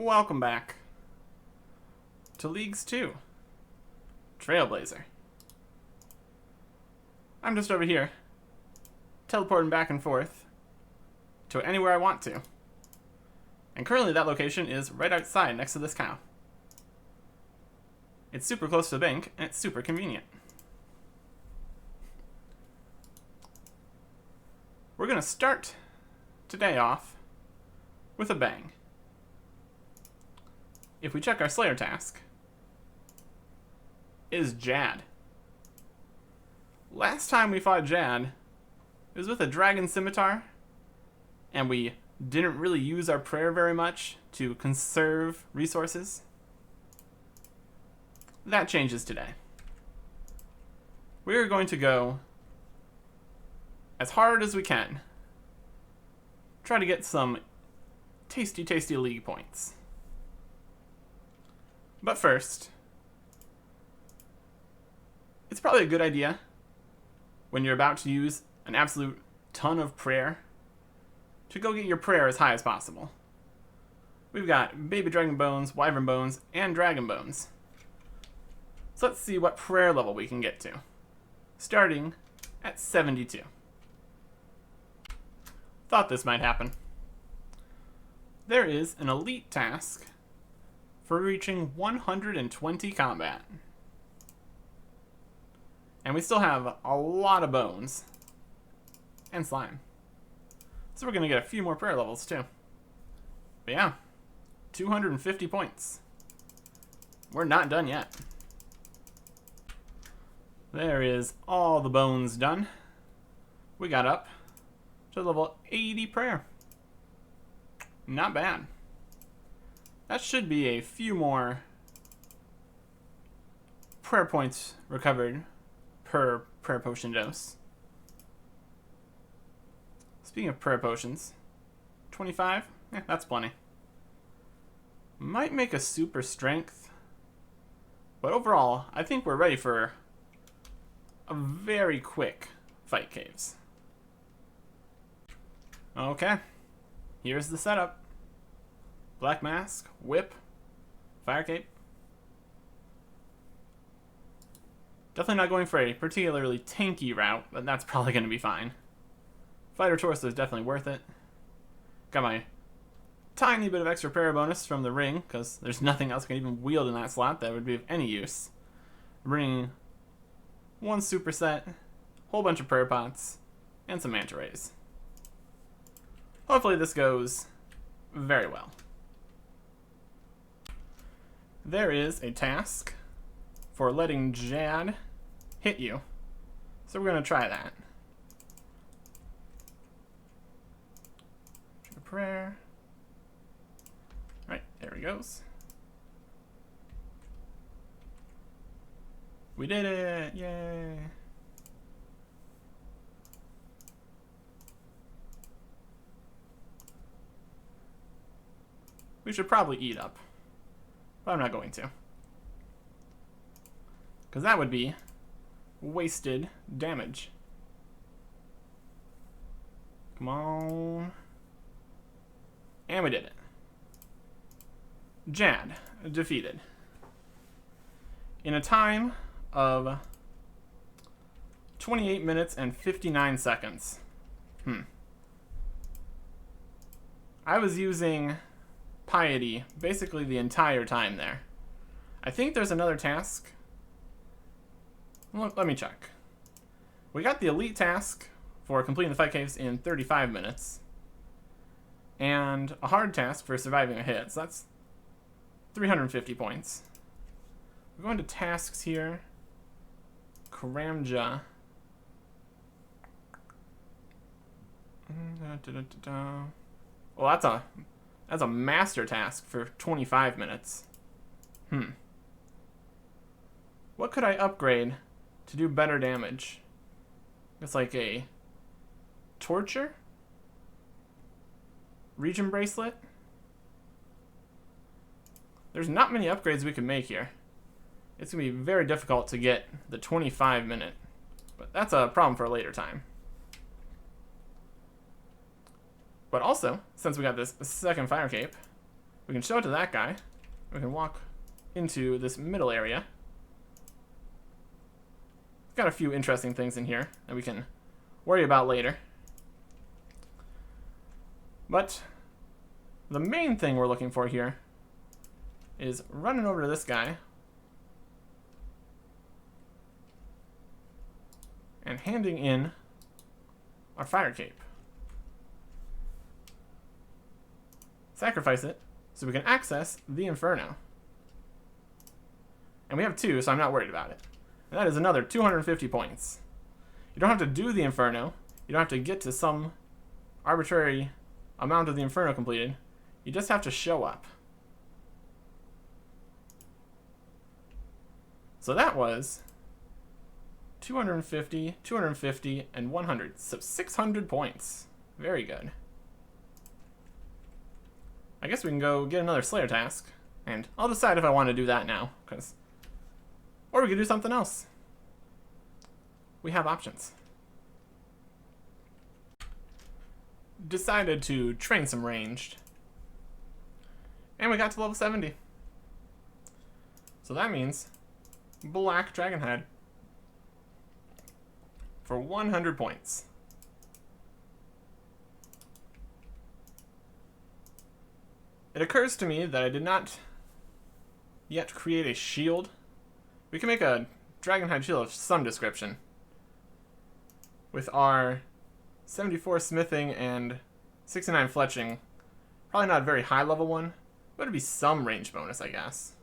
Welcome back to Leagues 2, Trailblazer. I'm just over here, teleporting back and forth to anywhere I want to. And currently that location is right outside next to this cow. It's super close to the bank, and it's super convenient. We're going to start today off with a bang. If we check our Slayer task, is Jad. Last time we fought Jad, it was with a dragon scimitar, and we didn't really use our prayer very much to conserve resources. That changes today. We're going to go as hard as we can. Try to get some tasty, tasty league points. But first, it's probably a good idea when you're about to use an absolute ton of prayer to go get your prayer as high as possible. We've got baby dragon bones, wyvern bones, and dragon bones. So let's see what prayer level we can get to, starting at 72. Thought this might happen. There is an elite task for reaching 120 combat. And we still have a lot of bones and slime. So we're going to get a few more prayer levels too. But yeah, 250 points. We're not done yet. There is all the bones done. We got up to level 80 prayer. Not bad. That should be a few more prayer points recovered per prayer potion dose. Speaking of prayer potions, 25? That's plenty. Might make a super strength, but overall, I think we're ready for a very quick fight caves. Okay, here's the setup. Black mask, whip, fire cape. Definitely not going for a particularly tanky route, but that's probably going to be fine. Fighter torso is definitely worth it. Got my tiny bit of extra prayer bonus from the ring, because there's nothing else I can even wield in that slot that would be of any use. Bringing one superset, whole bunch of prayer pots, and some manta rays. Hopefully this goes very well. There is a task for letting Jad hit you. So we're going to try that. Prayer. Alright, there he goes. We did it! Yay! We should probably eat up. But I'm not going to. Because that would be wasted damage. Come on. And we did it. Jad defeated. In a time of 28 minutes and 59 seconds. I was using Piety basically the entire time there. I think there's another task. Let me check. We got the elite task for completing the fight caves in 35 minutes. And a hard task for surviving a hit. So that's 350 points. We're going to tasks here. Karamja. Well, that's a master task for 25 minutes. What could I upgrade to do better damage? It's like a torture? Region bracelet? There's not many upgrades we can make here. It's going to be very difficult to get the 25 minute. But that's a problem for a later time. But also, since we got this second fire cape, We can show it to that guy. We can walk into this middle area. Got a few interesting things in here that we can worry about later. But the main thing we're looking for here is running over to this guy and handing in our fire cape. Sacrifice it so we can access the Inferno. And we have 2, so I'm not worried about it. And that is another 250 points. You don't have to do the Inferno. You don't have to get to some arbitrary amount of the Inferno completed. You just have to show up. So that was 250, 250, and 100. So 600 points. Very good. I guess we can go get another Slayer task. And I'll decide if I want to do that now. Or we could do something else. We have options. Decided to train some ranged. And we got to level 70. So that means Black Dragonhead for 100 points. It occurs to me that I did not yet create a shield. We can make a Dragonhide shield of some description with our 74 smithing and 69 fletching. Probably not a very high level one, but it'd be some range bonus, I guess.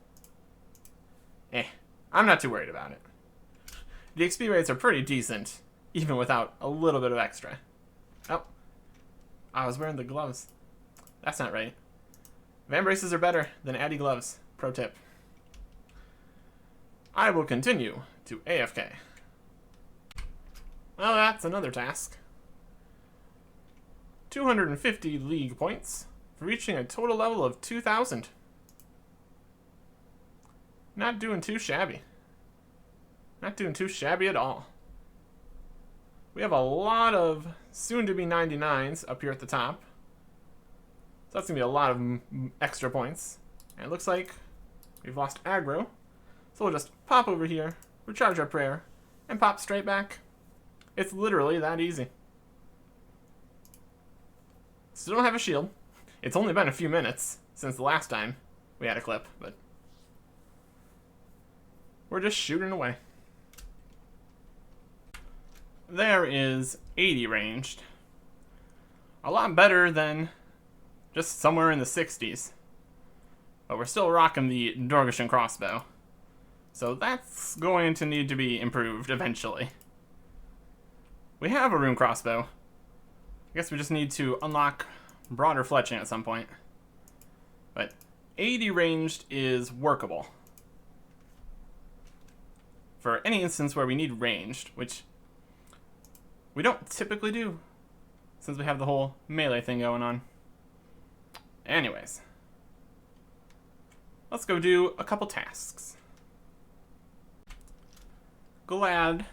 I'm not too worried about it. The XP rates are pretty decent, even without a little bit of extra. Oh, I was wearing the gloves. That's not right. Van braces are better than Addy gloves. Pro tip. I will continue to AFK. Well, that's another task. 250 league points for reaching a total level of 2,000. Not doing too shabby. Not doing too shabby at all. We have a lot of soon-to-be 99s up here at the top. So that's going to be a lot of extra points. And it looks like we've lost aggro. So we'll just pop over here, recharge our prayer, and pop straight back. It's literally that easy. Still don't have a shield. It's only been a few minutes since the last time we had a clip, but we're just shooting away. There is 80 ranged. A lot better than just somewhere in the 60s. But we're still rocking the Dorgeshan crossbow. So that's going to need to be improved eventually. We have a rune crossbow. I guess we just need to unlock broader fletching at some point. But 80 ranged is workable. For any instance where we need ranged, which we don't typically do, since we have the whole melee thing going on. Anyways, let's go do a couple tasks. Glad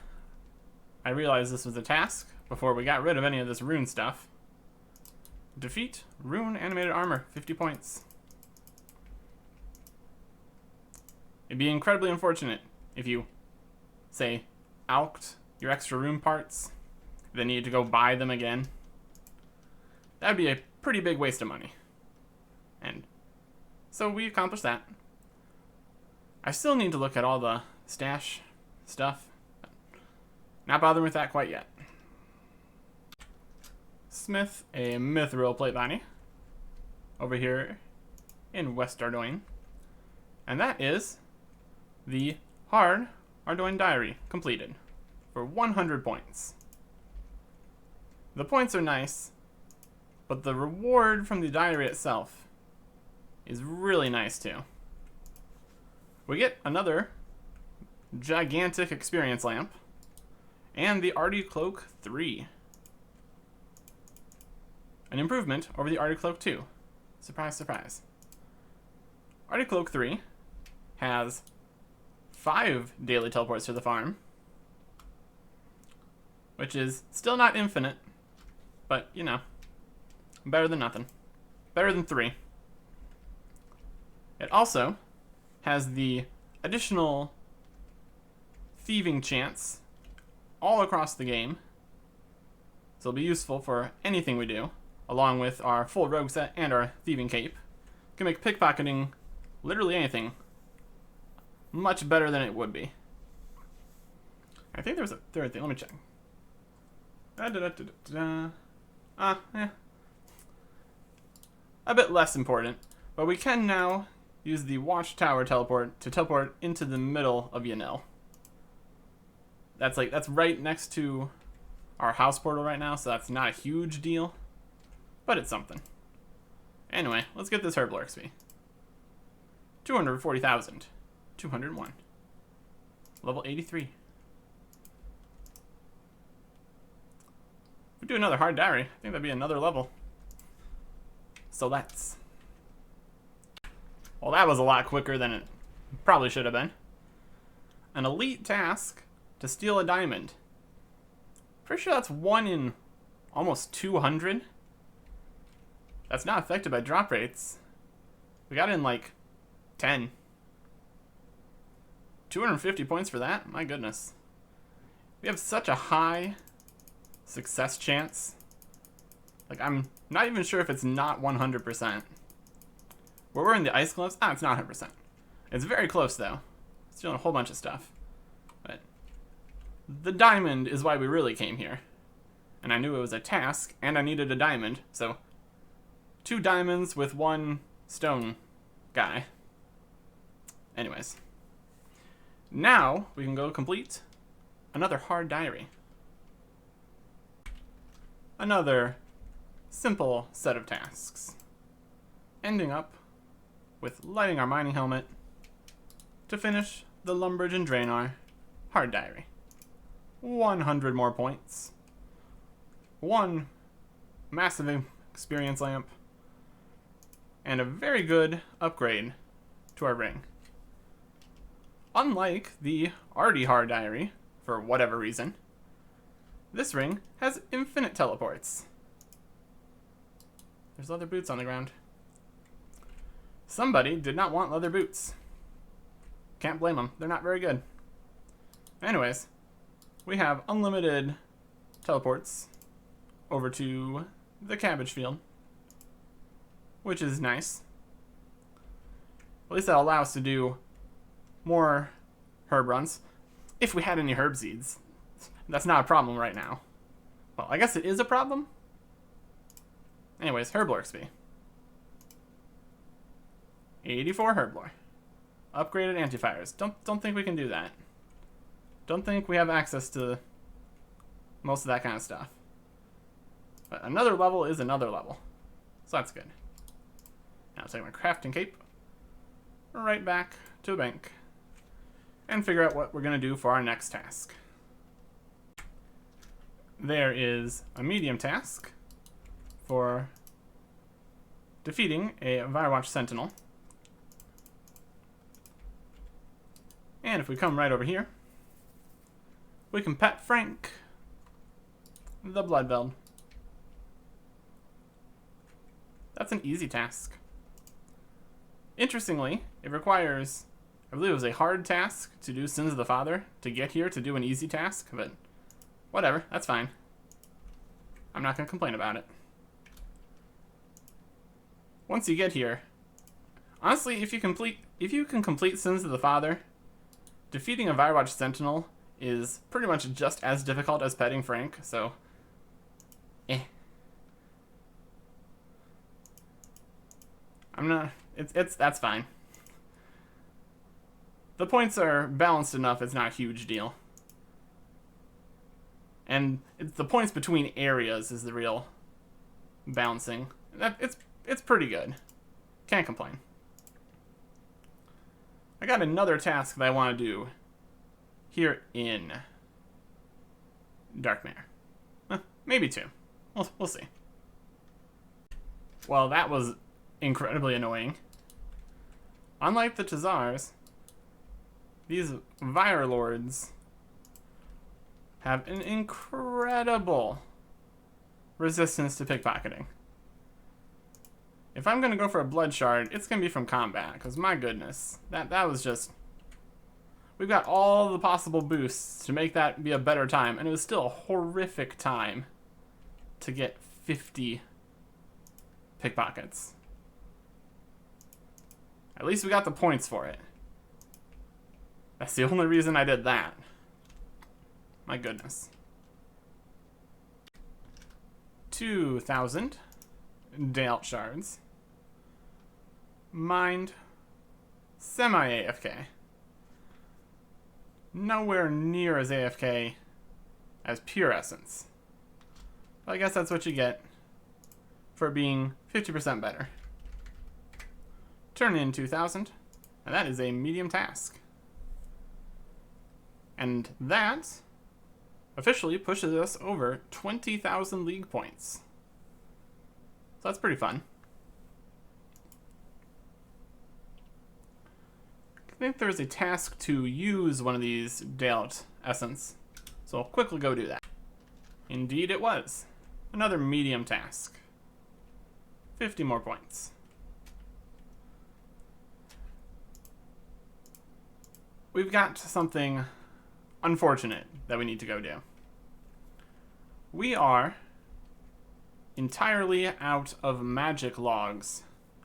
I realized this was a task before we got rid of any of this rune stuff. Defeat rune animated armor, 50 points. It'd be incredibly unfortunate if you, say, alked your extra rune parts, then needed to go buy them again. That'd be a pretty big waste of money. And so we accomplished that. I still need to look at all the stash stuff. Not bothering with that quite yet. Smith a mithril plate body over here in West Ardoin. And that is the hard Ardoin diary completed for 100 points. The points are nice, but the reward from the diary itself is really nice too. We get another gigantic experience lamp and the Arty Cloak 3. An improvement over the Arty Cloak 2. Surprise, surprise. Arty Cloak 3 has 5 daily teleports to the farm, which is still not infinite, but, you know, better than nothing. Better than 3. It also has the additional thieving chance all across the game. So it'll be useful for anything we do, along with our full rogue set and our thieving cape. Can make pickpocketing literally anything much better than it would be. I think there was a third thing. Let me check. Yeah. A bit less important, but we can now use the Watchtower teleport to teleport into the middle of Yanil. That's right next to our house portal right now, so that's not a huge deal, but it's something. Anyway, let's get this Herblore XP. 240,000. 201. Level 83. If we do another hard diary, I think that'd be another level. So let's. Well, that was a lot quicker than it probably should have been. An elite task to steal a diamond. Pretty sure that's 1 in almost 200. That's not affected by drop rates. We got in like 10. 250 points for that? My goodness. We have such a high success chance. Like, I'm not even sure if it's not 100%. We're wearing the ice gloves. It's not 100%. It's very close, though. Stealing a whole bunch of stuff. But the diamond is why we really came here. And I knew it was a task, and I needed a diamond, so 2 diamonds with 1 stone guy. Anyways. Now, we can go complete another hard diary. Another simple set of tasks. Ending up with lighting our mining helmet to finish the Lumbridge and Draenor hard diary. 100 more points. 1 massive experience lamp. And a very good upgrade to our ring. Unlike the already hard diary, for whatever reason, this ring has infinite teleports. There's leather boots on the ground. Somebody did not want leather boots. Can't blame them. They're not very good. Anyways, we have unlimited teleports over to the cabbage field, which is nice. At least that'll allow us to do more herb runs. If we had any herb seeds. That's not a problem right now. Well, I guess it is a problem. Anyways, Herblore XP. 84 Herblore. Upgraded antifires. Don't think we can do that. Don't think we have access to most of that kind of stuff. But another level is another level. So that's good. Now I'll take my crafting cape right back to a bank and figure out what we're going to do for our next task. There is a medium task for defeating a Firewatch Sentinel. And if we come right over here, we can pet Frank, the Bloodveld. That's an easy task. Interestingly, it requires, I believe it was a hard task to do Sins of the Father to get here to do an easy task, but whatever, that's fine. I'm not going to complain about it. Once you get here, honestly, if you can complete Sins of the Father, defeating a Firewatch Sentinel is pretty much just as difficult as petting Frank, so that's fine. The points are balanced enough, it's not a huge deal. And it's the points between areas is the real balancing. It's pretty good. Can't complain. I got another task that I want to do here in Darkmare. Maybe 2. We'll see. Well, that was incredibly annoying. Unlike the Tazars, these Vire Lords have an incredible resistance to pickpocketing. If I'm going to go for a blood shard, it's going to be from combat, because my goodness, that was just... We've got all the possible boosts to make that be a better time, and it was still a horrific time to get 50 pickpockets. At least we got the points for it. That's the only reason I did that. My goodness. 2,000 Dale shards. Mind semi-AFK. Nowhere near as AFK as pure essence. But I guess that's what you get for being 50% better. Turn in 2,000, and that is a medium task. And that officially pushes us over 20,000 league points. So that's pretty fun. I think there's a task to use one of these Dale essence, so I'll quickly go do that. Indeed it was. Another medium task. 50 more points. We've got something unfortunate that we need to go do. We are entirely out of magic logs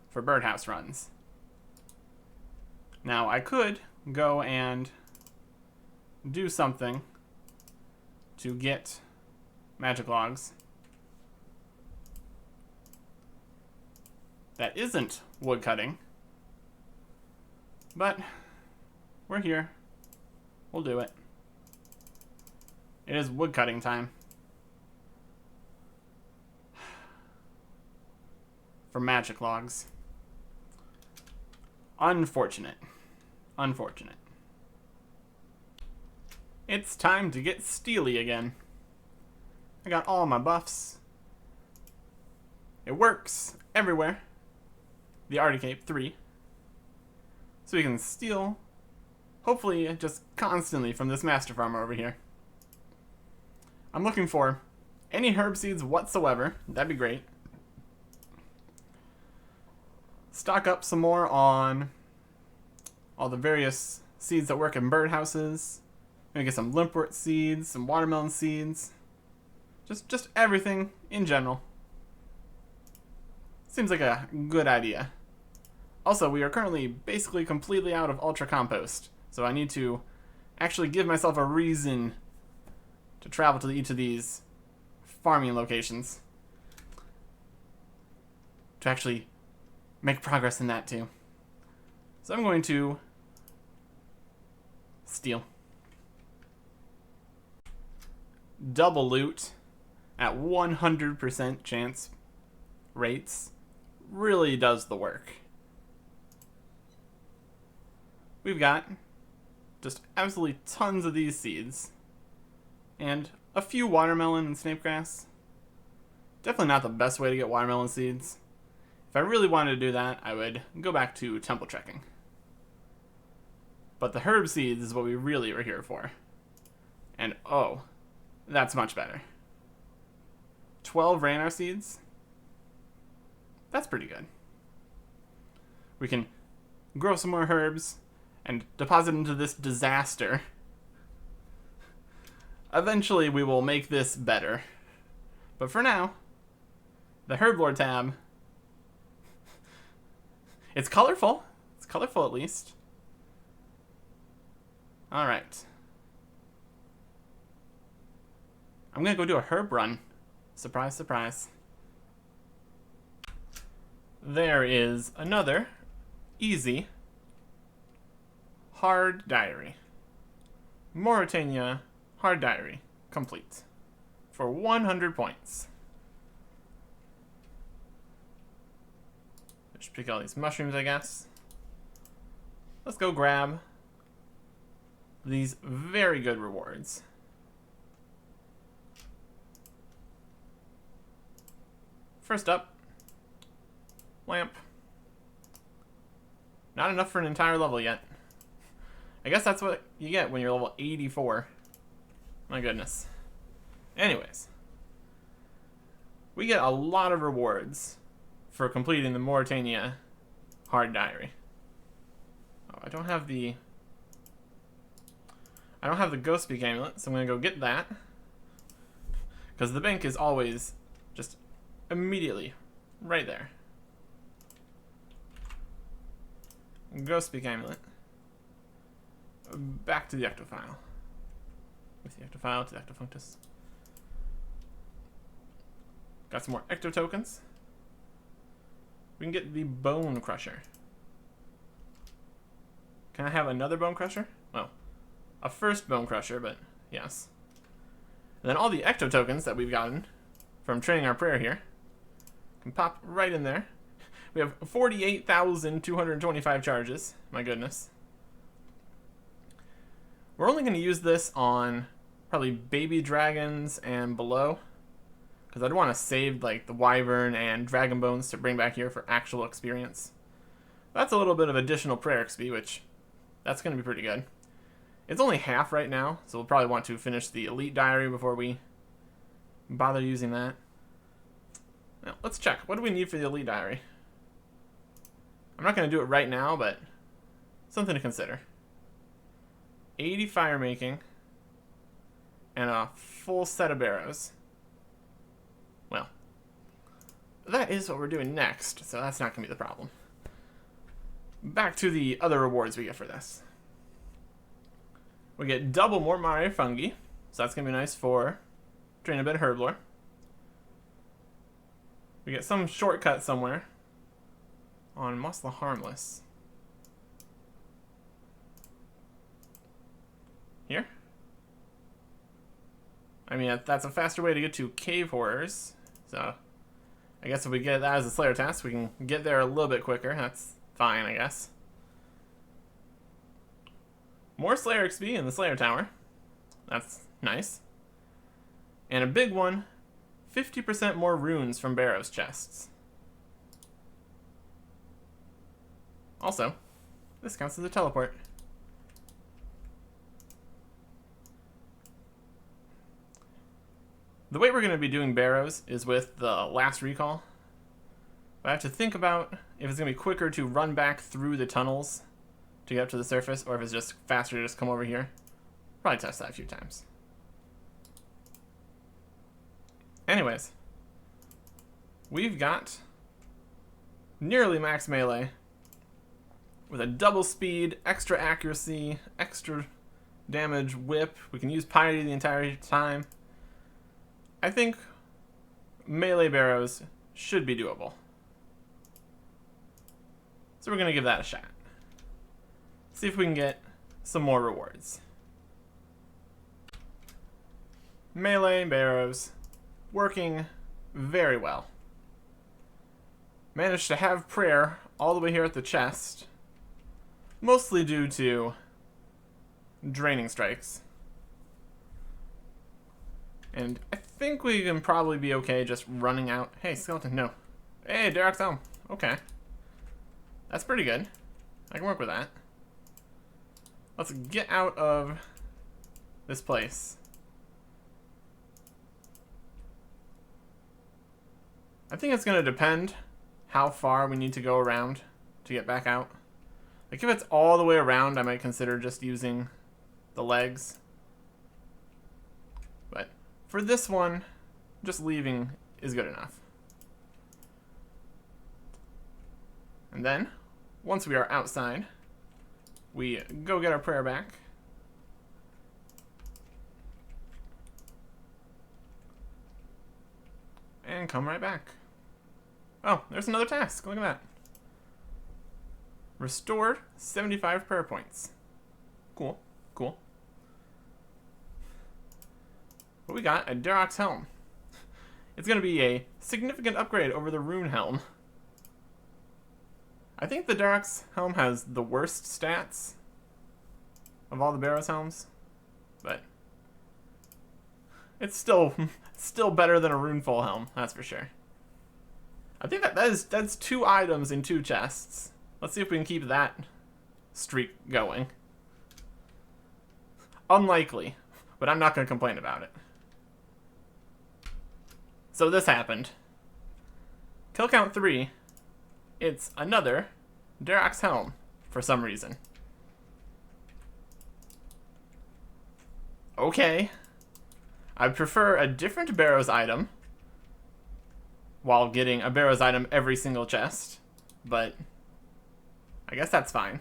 for birdhouse runs. Now, I could go and do something to get magic logs that isn't woodcutting, but we're here. We'll do it. It is woodcutting time. For magic logs. Unfortunate. Unfortunate. It's time to get steely again. I got all my buffs. It works everywhere. The Articape 3. So we can steal, hopefully just constantly from this master farmer over here. I'm looking for any herb seeds whatsoever. That'd be great. Stock up some more on all the various seeds that work in birdhouses. Maybe get some limpwort seeds, some watermelon seeds. Just everything in general. Seems like a good idea. Also, we are currently basically completely out of ultra compost, so I need to actually give myself a reason to travel to each of these farming locations to actually make progress in that too. So I'm going to steal. Double loot at 100% chance rates really does the work. We've got just absolutely tons of these seeds and a few watermelon and snapegrass. Definitely not the best way to get watermelon seeds. If I really wanted to do that, I would go back to temple trekking. But the herb seeds is what we really are here for. And oh, that's much better. 12 Ranar seeds? That's pretty good. We can grow some more herbs and deposit into this disaster. Eventually we will make this better. But for now, the Herb Lord tab, it's colorful. It's colorful at least. Alright. I'm gonna go do a herb run. Surprise, surprise. There is another easy hard diary. Mauritania hard diary complete for 100 points. Just pick all these mushrooms, I guess. Let's go grab these very good rewards. First up, lamp. Not enough for an entire level yet. I guess that's what you get when you're level 84. My goodness. Anyways, we get a lot of rewards for completing the Mauritania hard diary. Oh, I don't have the Ghost Speak amulet, so I'm gonna go get that. Because the bank is always just immediately right there. Ghost Speak amulet. Back to the ectophile. With the ectophile to the ectofunctus. Got some more ecto tokens. We can get the Bone Crusher. Can I have another Bone Crusher? Well, a first Bone Crusher, but yes. And then all the ecto tokens that we've gotten from training our prayer here can pop right in there. We have 48,225 charges. My goodness. We're only going to use this on probably baby dragons and below, because I'd want to save like the wyvern and dragon bones to bring back here for actual experience. That's a little bit of additional prayer XP, which that's going to be pretty good. It's only half right now, so we'll probably want to finish the elite diary before we bother using that. Now, let's check. What do we need for the elite diary? I'm not going to do it right now, but something to consider. 80 fire making and a full set of barrows. Well, that is what we're doing next, so that's not going to be the problem. Back to the other rewards we get for this. We get double more Mare Fungi, so that's going to be nice for training a bit of Herblore. We get some shortcut somewhere on Muscle Harmless. Here? I mean, that's a faster way to get to Cave Horrors, so I guess if we get that as a Slayer task, we can get there a little bit quicker. That's fine, I guess. More Slayer XP in the Slayer Tower. That's nice. And a big one, 50% more runes from Barrows chests. Also, this counts as a teleport. The way we're going to be doing Barrows is with the last recall. But I have to think about if it's going to be quicker to run back through the tunnels to get up to the surface, or if it's just faster to just come over here. Probably test that a few times. Anyways, we've got nearly max melee with a double speed, extra accuracy, extra damage whip. We can use piety the entire time. I think melee Barrows should be doable. So we're going to give that a shot. See if we can get some more rewards. Melee Barrows working very well. Managed to have prayer all the way here at the chest, mostly due to draining strikes. And I think we can probably be okay just running out. Hey, skeleton, no. Hey, Derek's home. Okay. That's pretty good. I can work with that. Let's get out of this place. I think it's going to depend how far we need to go around to get back out. Like if it's all the way around, I might consider just using the legs. But for this one, just leaving is good enough. And then, once we are outside, we go get our prayer back. And come right back. Oh, there's another task. Look at that. Restored 75 prayer points. Cool, cool. But we got a Darok's Helm. It's going to be a significant upgrade over the Rune Helm. I think the Darok's Helm has the worst stats of all the Barrows Helms, but it's still better than a Runeful Helm, that's for sure. I think that's 2 items in 2 chests. Let's see if we can keep that streak going. Unlikely, but I'm not going to complain about it. So this happened. Kill count 3, It's another Jagex helm for some reason. Okay. I prefer a different Barrows item while getting a Barrows item every single chest, but I guess that's fine.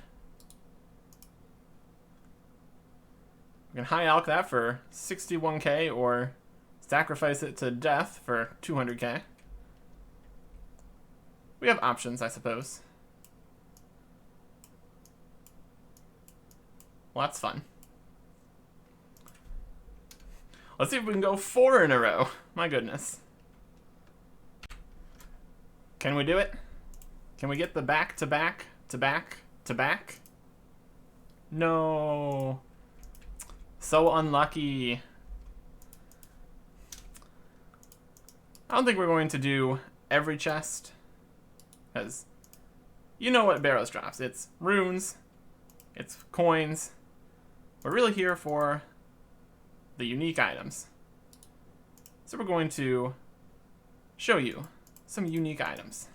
We can high alch that for 61k or sacrifice it to death for 200k. We have options, I suppose. Well, that's fun. Let's see if we can go 4 in a row. My goodness. Can we do it? Can we get the back to back to back to back? No. So unlucky. I don't think we're going to do every chest, because you know what Barrows drops. It's runes, it's coins. We're really here for the unique items. So we're going to show you some unique items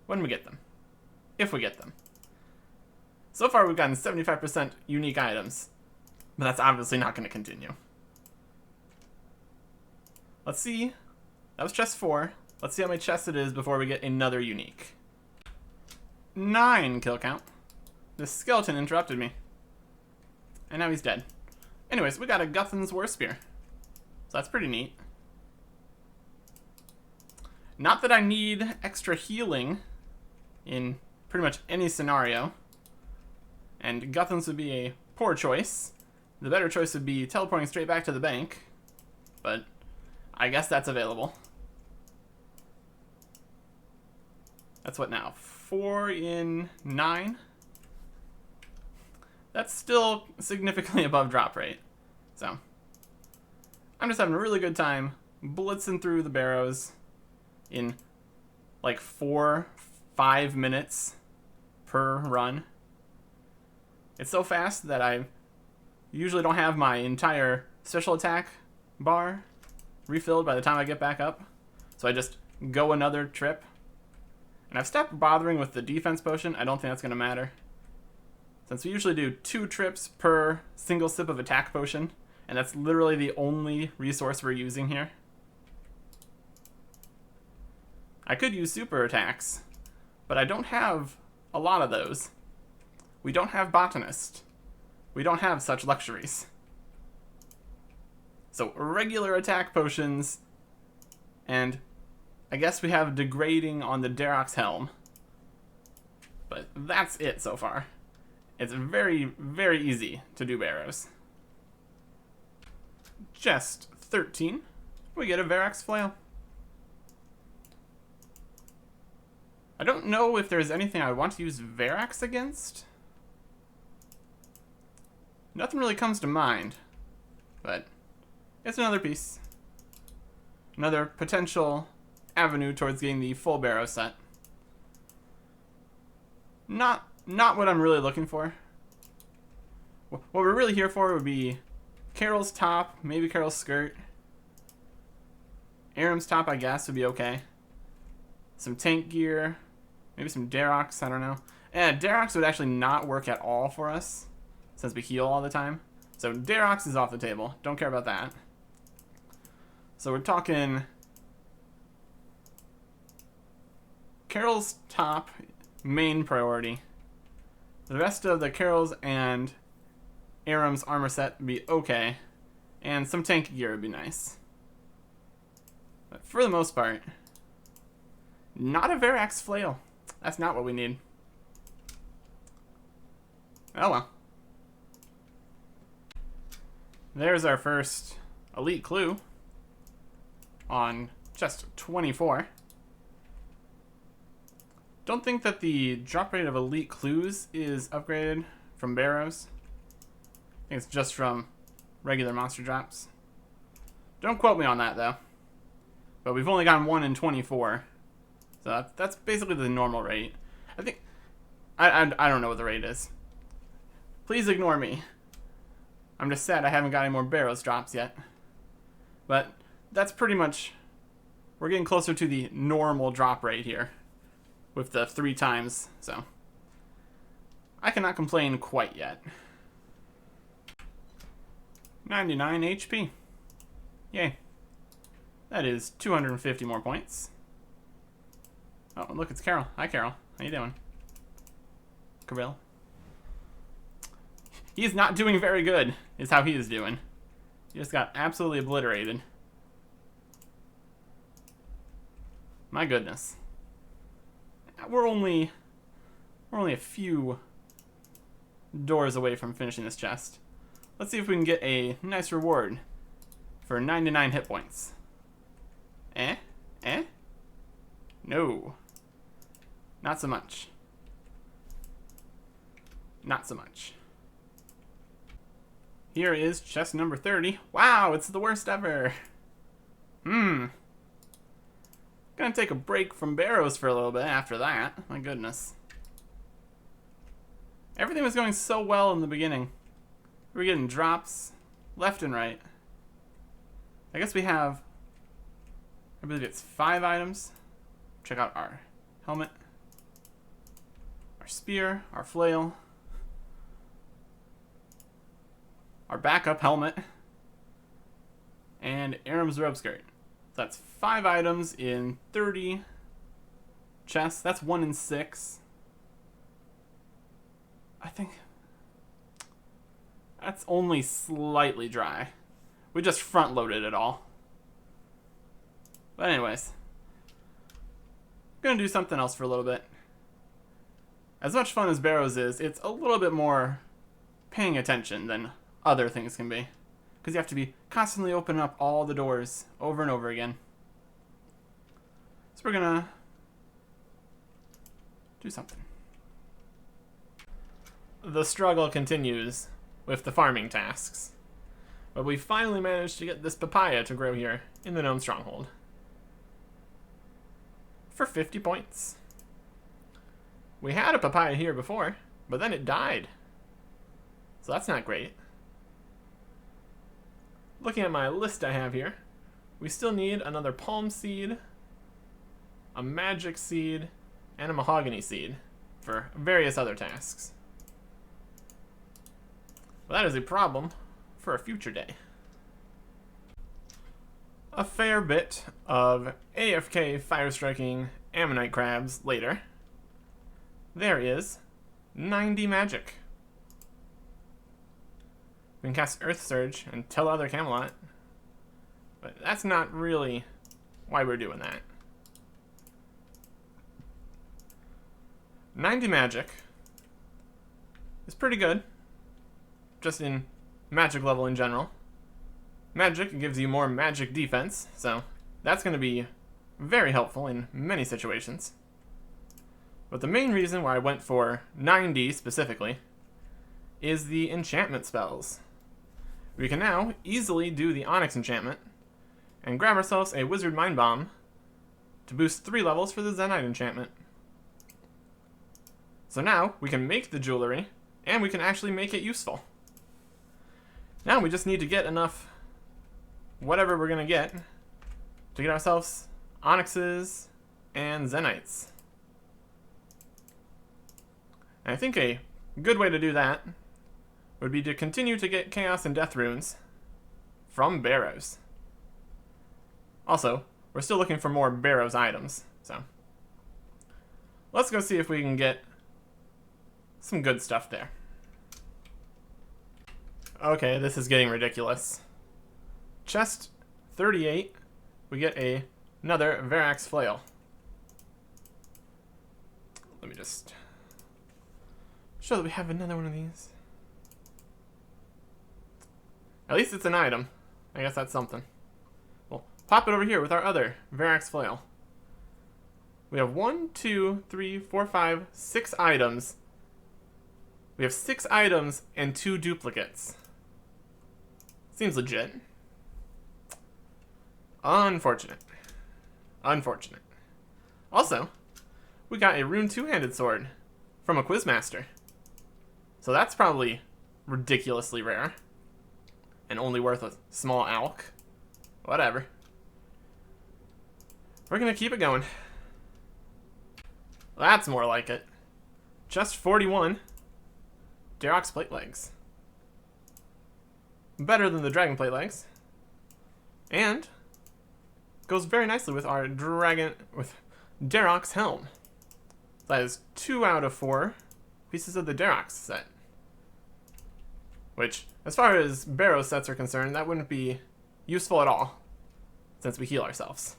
when we get them, if we get them. So far we've gotten 75% unique items, but that's obviously not going to continue. Let's see. That was chest 4. Let's see how many chests it is before we get another unique. 9 kill count. This skeleton interrupted me. And now he's dead. Anyways, we got a Guthan's War Spear. So that's pretty neat. Not that I need extra healing in pretty much any scenario. And Guthan's would be a poor choice. The better choice would be teleporting straight back to the bank. But I guess that's available. That's what now? 4 in 9? That's still significantly above drop rate. So I'm just having a really good time blitzing through the Barrows in like 4-5 minutes per run. It's so fast that I usually don't have my entire special attack bar refilled by the time I get back up. So I just go another trip. And I've stopped bothering with the defense potion. I don't think that's going to matter, since we usually do 2 trips per single sip of attack potion, and that's literally the only resource we're using here. I could use super attacks, but I don't have a lot of those. We don't have botanist. We don't have such luxuries. So regular attack potions, and I guess we have degrading on the Jagex helm. But that's it so far. It's very, very easy to do Barrows. Chest 13. We get a Jagex flail. I don't know if there's anything I want to use Jagex against. Nothing really comes to mind. But it's another piece. Another potential avenue towards getting the full Barrow set. Not what I'm really looking for. What we're really here for would be Carol's top, maybe Carol's skirt. Aram's top, I guess, would be okay. Some tank gear, maybe some Jagex, I don't know. And Jagex would actually not work at all for us, since we heal all the time. So Jagex is off the table. Don't care about that. So we're talking Carol's top, main priority. The rest of the Carol's and Aram's armor set would be okay. And some tank gear would be nice. But for the most part, not a Jagex flail. That's not what we need. Oh well. There's our first elite clue on chest 24. Don't think that the drop rate of elite clues is upgraded from Barrows. I think it's just from regular monster drops. Don't quote me on that though. But we've only gotten 1 in 24. So that's basically the normal rate. I think I don't know what the rate is. Please ignore me. I'm just sad I haven't got any more Barrows drops yet. But that's pretty much, we're getting closer to the normal drop rate here. with the 3 times, so I cannot complain quite yet. 99 HP. Yay. That is 250 more points. Oh, look, it's Carol. Hi, Carol. How you doing? Kirill. He's not doing very good, is how he is doing. He just got absolutely obliterated. My goodness. We're only a few doors away from finishing this chest. Let's see if we can get a nice reward for 99 hit points. Eh? Eh? No. Not so much. Not so much. Here is chest number 30. Wow, it's the worst ever. Gonna take a break from Barrows for a little bit after that. My goodness. Everything was going so well in the beginning. We were getting drops left and right. I guess we have, I believe it's 5 items. Check out our helmet, our spear, our flail, our backup helmet, and Aram's robe skirt. So that's 5 items in 30 chests. That's 1 in 6. I think that's only slightly dry. We just front loaded it all. But anyways, I'm gonna do something else for a little bit. As much fun as Barrows is, it's a little bit more paying attention than other things can be. Because you have to be constantly opening up all the doors over and over again. So we're gonna do something. The struggle continues with the farming tasks. But we finally managed to get this papaya to grow here in the Gnome Stronghold. For 50 points. We had a papaya here before, but then it died. So that's not great. Looking at my list I have here, we still need another palm seed, a magic seed, and a mahogany seed for various other tasks. Well, that is a problem for a future day. A fair bit of AFK fire striking ammonite crabs later. There is 90 magic. We can cast Earth Surge and tell other Camelot, but that's not really why we're doing that. 90 magic is pretty good, just in magic level in general. Magic gives you more magic defense, so that's going to be very helpful in many situations. But the main reason why I went for 90 specifically is the enchantment spells. We can now easily do the Onyx enchantment and grab ourselves a Wizard Mind Bomb to boost 3 levels for the Zenyte enchantment. So now we can make the jewelry and we can actually make it useful. Now we just need to get enough whatever we're going to get ourselves Onyxes and Zenytes. And I think a good way to do that would be to continue to get Chaos and Death runes from Barrows. Also, we're still looking for more Barrows items, so let's go see if we can get some good stuff there. Okay, this is getting ridiculous. Chest 38, we get another Verax flail. Let me just show that we have another one of these. At least it's an item. I guess that's something. We'll pop it over here with our other Verax flail. We have 1, 2, 3, 4, 5, 6 items. We have 6 items and 2 duplicates. Seems legit. Unfortunate. Unfortunate. Also, we got a rune 2-handed sword from a Quizmaster. So that's probably ridiculously rare. And only worth a small alk. Whatever. We're gonna keep it going. That's more like it. Just 41. Jagex plate legs. Better than the dragon plate legs. And goes very nicely with our Jagex helm. That is 2 out of 4 pieces of the Jagex set. Which, as far as Barrows sets are concerned, that wouldn't be useful at all, since we heal ourselves.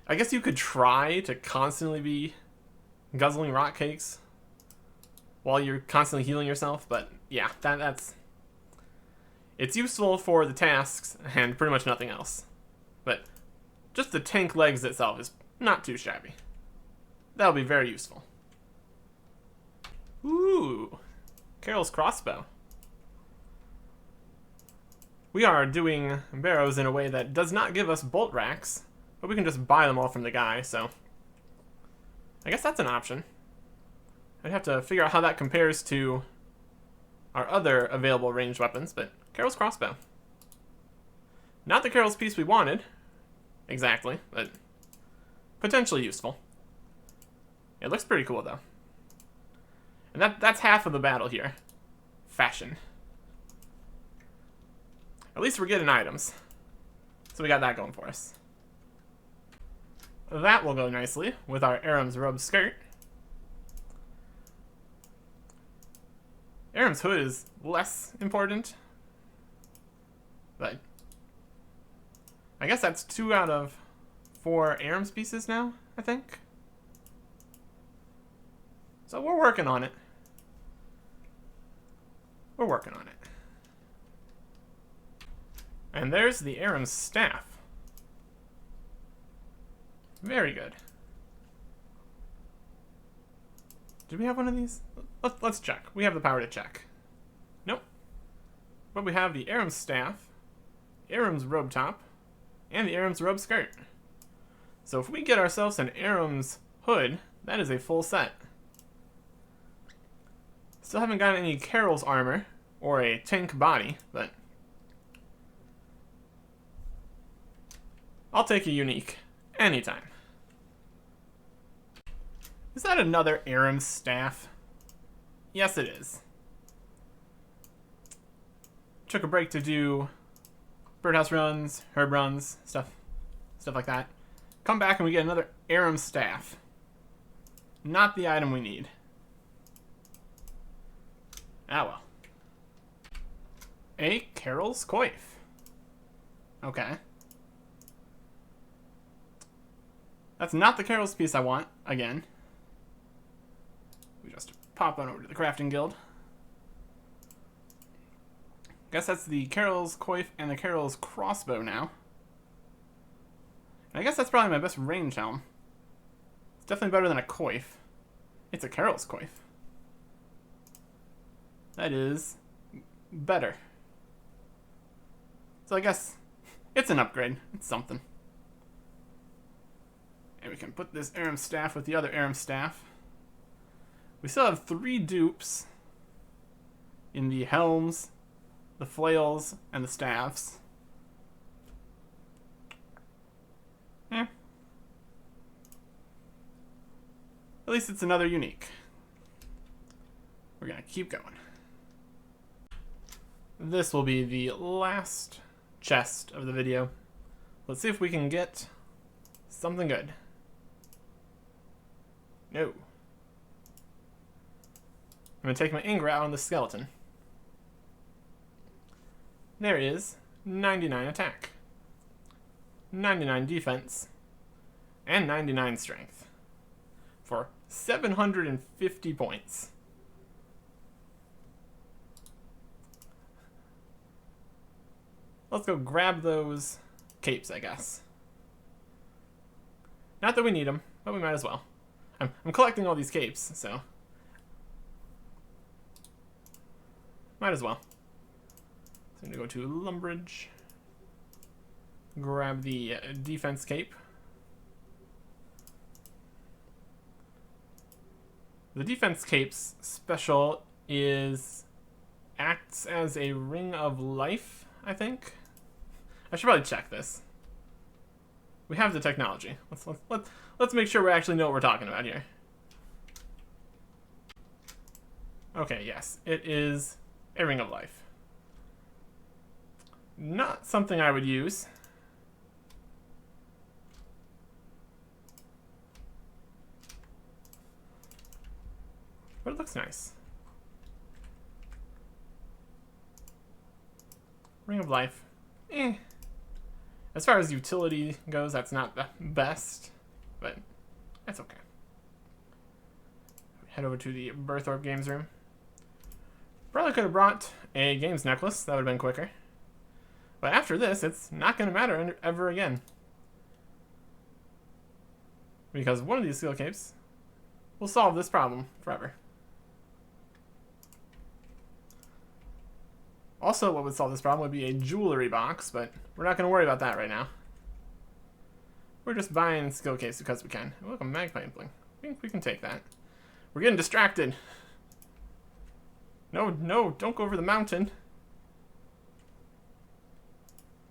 I guess you could try to constantly be guzzling rock cakes while you're constantly healing yourself, but yeah, that's... It's useful for the tasks and pretty much nothing else. But just the tank legs itself is not too shabby. That'll be very useful. Ooh, Carol's crossbow. We are doing Barrows in a way that does not give us bolt racks, but we can just buy them all from the guy, so I guess that's an option. I'd have to figure out how that compares to our other available ranged weapons, but Carol's crossbow. Not the Carol's piece we wanted, exactly, but potentially useful. It looks pretty cool, though. And that's half of the battle here. Fashion. At least we're getting items. So we got that going for us. That will go nicely with our Aram's robe skirt. Aram's hood is less important. But I guess that's 2 out of 4 Aram's pieces now, I think. So we're working on it. We're working on it. And there's the Aram's staff. Very good. Did we have one of these? Let's check. We have the power to check. Nope. But we have the Aram's staff, Aram's robe top, and the Aram's robe skirt. So if we get ourselves an Aram's hood, that is a full set. Still haven't gotten any Carol's armor or a tank body, but I'll take a unique anytime. Is that another Aram's staff? Yes, it is. Took a break to do birdhouse runs, herb runs, stuff like that. Come back and we get another Aram's staff. Not the item we need. Ah well. A Carol's coif. Okay. That's not the Carol's piece I want, again. We just pop on over to the crafting guild. Guess that's the Carol's coif and the Carol's crossbow now. And I guess that's probably my best range helm. It's definitely better than a coif. It's a Carol's coif. That is better. So I guess it's an upgrade. It's something. And we can put this Aram staff with the other Aram staff. We still have 3 dupes in the helms, the flails, and the staffs. Eh. At least it's another unique. We're gonna keep going. This will be the last chest of the video. Let's see if we can get something good. No. I'm going to take my Ingra out on the skeleton. There is 99 attack, 99 defense, and 99 strength for 750 points. Let's go grab those capes, I guess. Not that we need them, but we might as well. I'm collecting all these capes, so might as well. So I'm going to go to Lumbridge, grab the defense cape. The defense cape's special is acts as a ring of life, I think. I should probably check this. We have the technology. Let's make sure we actually know what we're talking about here. Okay, yes, it is a Ring of Life. Not something I would use. But it looks nice. Ring of Life. Eh. As far as utility goes, that's not the best, but that's okay. Head over to the Birth Orb Games room. Probably could have brought a games necklace. That would have been quicker. But after this, it's not going to matter ever again. Because one of these skill capes will solve this problem forever. Also, what would solve this problem would be a jewelry box, but we're not going to worry about that right now. We're just buying skill capes because we can. Oh, look, a magpie bling. I think we can take that. We're getting distracted. No, no, don't go over the mountain.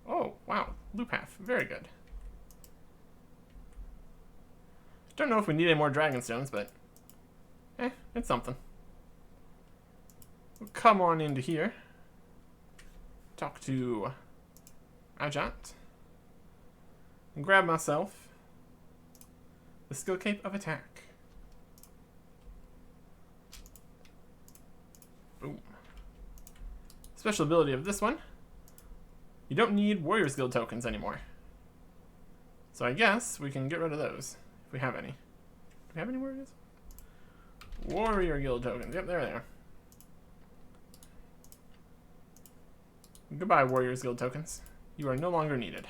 Oh, wow. Loop half. Very good. Don't know if we need any more dragon stones, but it's something. We'll come on into here. Talk to Jaunty. And grab myself the skill cape of attack. Boom. Special ability of this one. You don't need Warriors Guild tokens anymore. So I guess we can get rid of those. If we have any. Do we have any Warriors? Warrior Guild tokens. Yep, there they are. Goodbye, Warriors Guild tokens. You are no longer needed.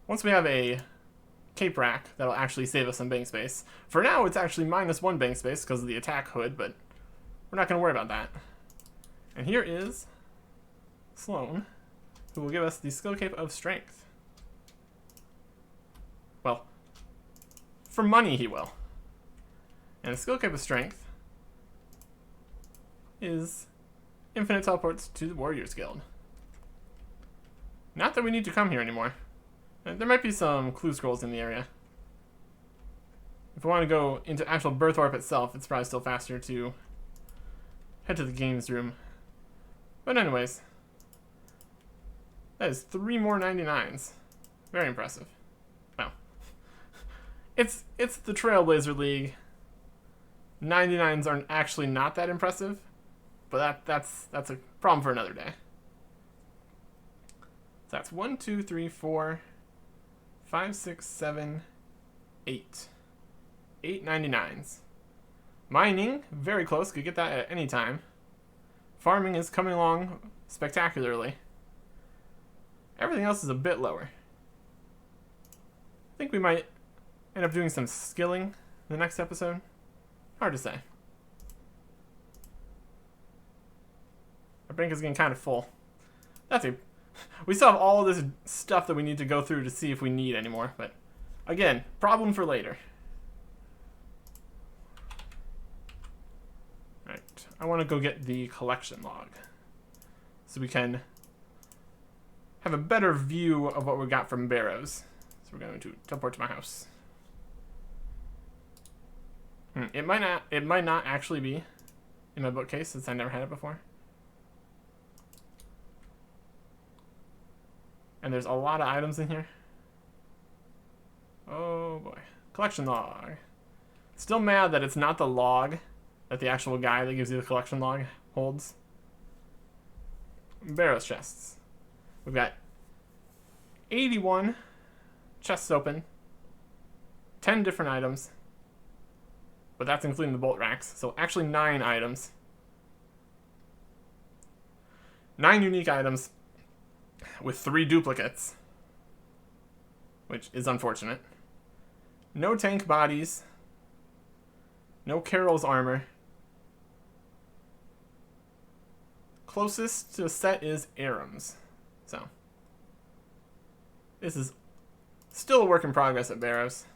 Once we have a cape rack, that'll actually save us some bank space. For now, it's actually -1 bank space because of the attack hood, but we're not going to worry about that. And here is Sloan, who will give us the skill cape of strength. Well, for money he will. And the skill cape of strength is infinite teleports to the Warriors Guild. Not that we need to come here anymore. There might be some clue scrolls in the area. If we want to go into actual Birth Orb itself, it's probably still faster to head to the games room. But anyways, that is 3 more 99s. Very impressive. Well, it's the Trailblazer League. 99s aren't actually not that impressive, but that's a problem for another day. So that's 1, 2, 3, 4, 5, 6, 7, 8. 8 99s. Mining, very close, could get that at any time. Farming is coming along spectacularly. Everything else is a bit lower. I think we might end up doing some skilling in the next episode. Hard to say. Our bank is getting kind of full. We still have all this stuff that we need to go through to see if we need any more, but again, problem for later. Alright, I want to go get the collection log so we can have a better view of what we got from Barrows. So we're going to teleport to my house. It might not actually be in my bookcase since I never had it before. And there's a lot of items in here. Oh boy. Collection log. Still mad that it's not the log that the actual guy that gives you the collection log holds. Barrows chests. We've got 81 chests open. 10 different items. But that's including the bolt racks. So actually 9 items. 9 unique items. With 3 duplicates, which is unfortunate. No tank bodies. No Carol's armor. Closest to a set is Aram's. So, this is still a work in progress at Barrows.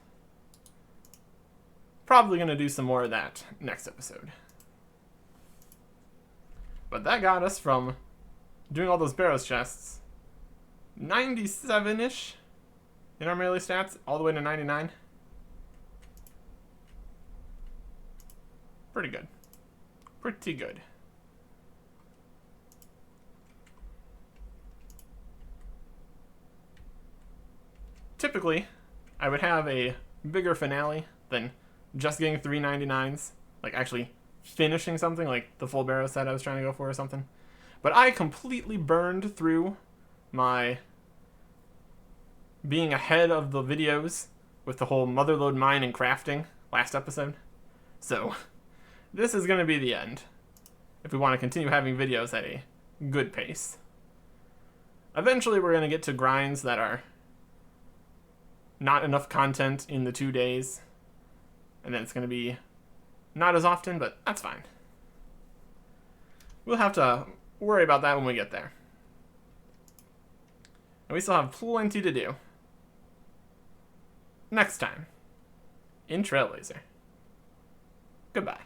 Probably going to do some more of that next episode. But that got us from doing all those Barrows chests 97-ish in our melee stats, all the way to 99. Pretty good. Pretty good. Typically, I would have a bigger finale than just getting 399s, like actually finishing something like the full Barrows set I was trying to go for or something. But I completely burned through my being ahead of the videos with the whole motherlode mine and crafting last episode. So this is going to be the end if we want to continue having videos at a good pace. Eventually we're going to get to grinds that are not enough content in the 2 days, and then it's going to be not as often, but that's fine. We'll have to worry about that when we get there. And we still have plenty to do. Next time, in Trailblazer. Goodbye.